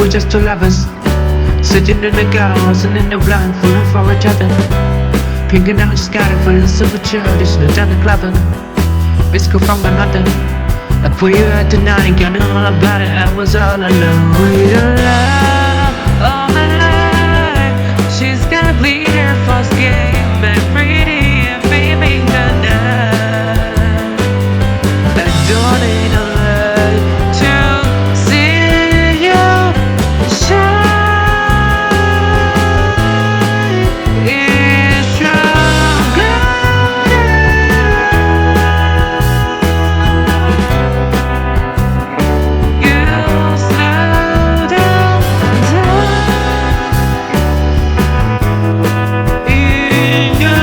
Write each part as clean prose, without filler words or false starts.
were just two lovers, sitting in the garden, in the blind, falling for each other. Pink and out sky for the silver church, no down the club. Biscuit from my mother. I put you out tonight, got know all about it. I was all alone with her love all my life. She's got a bleeder for skin, but pretty and baby tonight. I don't need a light to see you shine. It's stronger. You slow down in your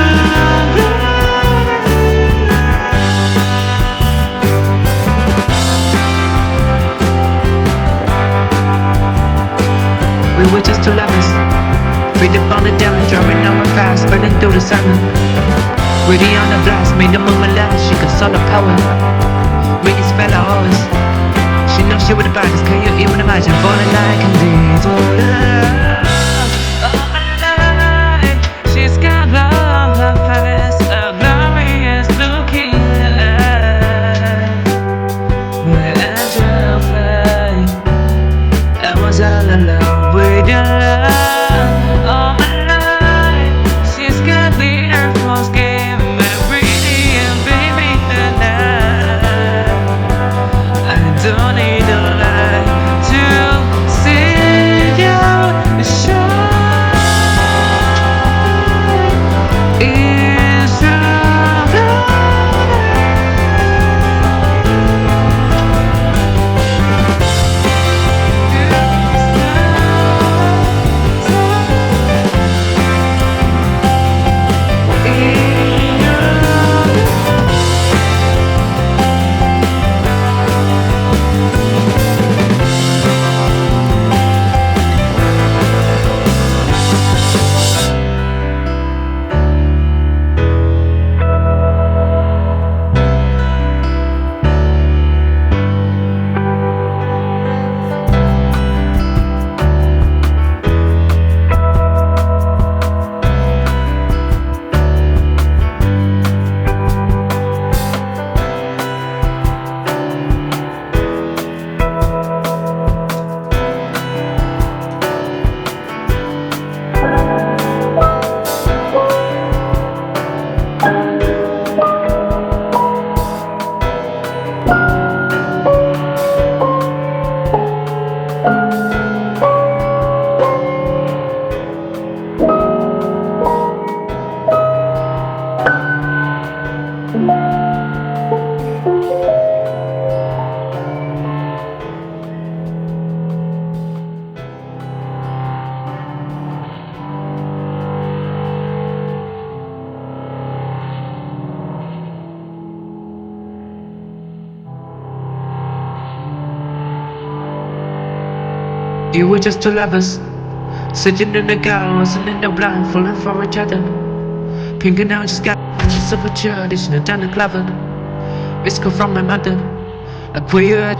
We were just two lovers, free to fall it down and drawing on our past, burning through the summer. Ready on the blast, made the moment last, she could solve the power. Make it spell our always. She knows she would have can you even imagine falling like a deep all my life, she's got love, her face, a glorious looking eye. My angel flame, I was all alone with your love all my life. She's got leader for skin, but pretty and baby tonight. I don't need a light to see you shine. It's stronger. You were just two lovers, sitting in the garden, in the blind, falling for each other. Pink and out sky, silver church, no down the club. Biscuit from my mother. I put you out.